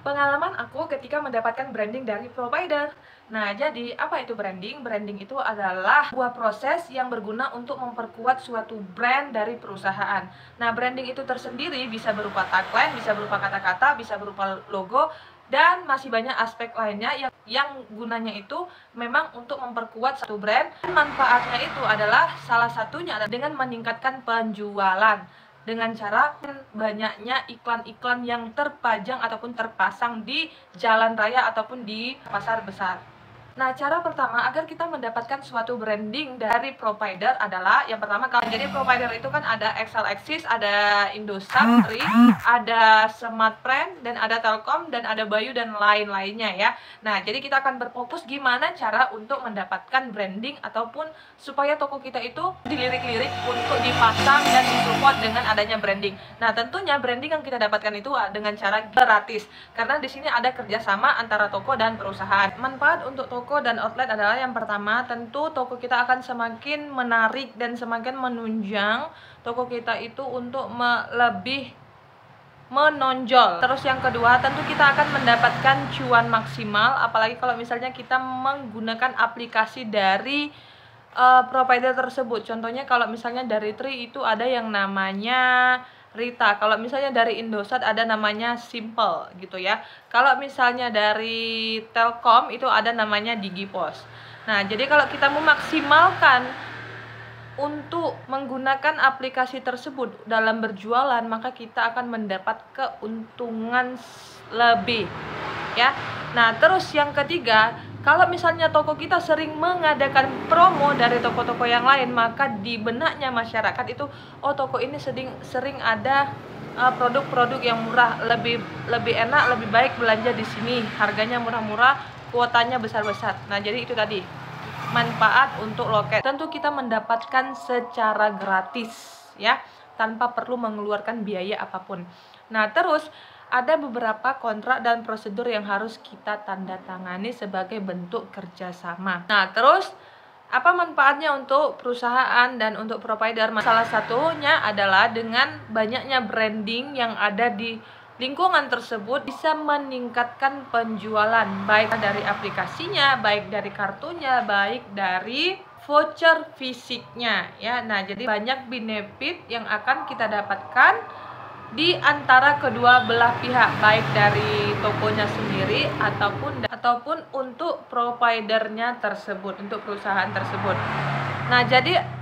Pengalaman aku ketika mendapatkan branding dari provider. Nah, jadi apa itu branding? Branding itu adalah sebuah proses yang berguna untuk memperkuat suatu brand dari perusahaan. Nah, branding itu tersendiri bisa berupa tagline, bisa berupa kata-kata, bisa berupa logo, dan masih banyak aspek lainnya yang gunanya itu memang untuk memperkuat satu brand. Manfaatnya itu adalah salah satunya adalah dengan meningkatkan penjualan dengan cara banyaknya iklan-iklan yang terpajang ataupun terpasang di jalan raya ataupun di pasar besar. Nah, cara pertama agar kita mendapatkan suatu branding dari provider adalah yang pertama, jadi provider itu kan ada XL Axis, ada Indosat, RI, ada Smartfren, dan ada Telkom, dan ada Bayu dan lain-lainnya ya. Nah, jadi kita akan berfokus gimana cara untuk mendapatkan branding ataupun supaya toko kita itu dilirik-lirik untuk dipasang dan disupport dengan adanya branding. Nah, tentunya branding yang kita dapatkan itu dengan cara gratis karena di sini ada kerjasama antara toko dan perusahaan. Manfaat untuk toko dan outlet adalah yang pertama, tentu toko kita akan semakin menarik dan semakin menunjang toko kita itu untuk lebih menonjol. Terus yang kedua, tentu kita akan mendapatkan cuan maksimal, apalagi kalau misalnya kita menggunakan aplikasi dari provider tersebut. Contohnya kalau misalnya dari Tri itu ada yang namanya Rita, kalau misalnya dari Indosat ada namanya Simple gitu ya. Kalau misalnya dari Telkom itu ada namanya Digipos. Nah, jadi kalau kita memaksimalkan untuk menggunakan aplikasi tersebut dalam berjualan, maka kita akan mendapat keuntungan lebih ya. Nah, terus yang ketiga, kalau misalnya toko kita sering mengadakan promo dari toko-toko yang lain, maka di benaknya masyarakat itu, oh toko ini sering ada produk-produk yang murah, lebih enak, lebih baik belanja di sini, harganya murah-murah, kuotanya besar-besar. Nah, jadi itu tadi manfaat untuk loket. Tentu kita mendapatkan secara gratis ya, tanpa perlu mengeluarkan biaya apapun. Nah, terus ada beberapa kontrak dan prosedur yang harus kita tanda tangani sebagai bentuk kerjasama. Nah, terus apa manfaatnya untuk perusahaan dan untuk provider? Salah satunya adalah dengan banyaknya branding yang ada di lingkungan tersebut bisa meningkatkan penjualan, baik dari aplikasinya, baik dari kartunya, baik dari voucher fisiknya ya. Nah, jadi banyak benefit yang akan kita dapatkan di antara kedua belah pihak, baik dari tokonya sendiri ataupun untuk providernya tersebut, untuk perusahaan tersebut. Nah, jadi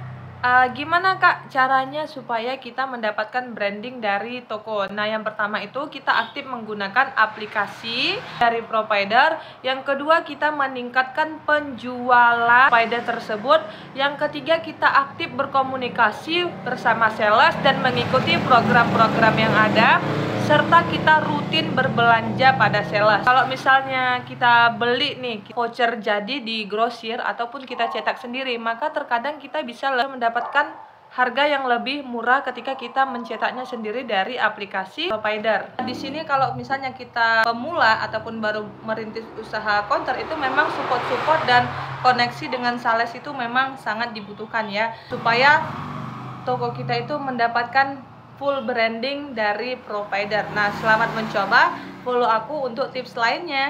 gimana Kak caranya supaya kita mendapatkan branding dari toko? Nah, yang pertama itu kita aktif menggunakan aplikasi dari provider. Yang kedua, kita meningkatkan penjualan provider tersebut. Yang ketiga, kita aktif berkomunikasi bersama sales dan mengikuti program-program yang ada, serta kita rutin berbelanja pada sales. Kalau misalnya kita beli nih voucher jadi di grosir ataupun kita cetak sendiri, maka terkadang kita bisa mendapatkan harga yang lebih murah ketika kita mencetaknya sendiri dari aplikasi provider. Di sini kalau misalnya kita pemula ataupun baru merintis usaha counter, itu memang support dan koneksi dengan sales itu memang sangat dibutuhkan ya, supaya toko kita itu mendapatkan full branding dari provider. Nah, selamat mencoba. Follow aku untuk tips lainnya.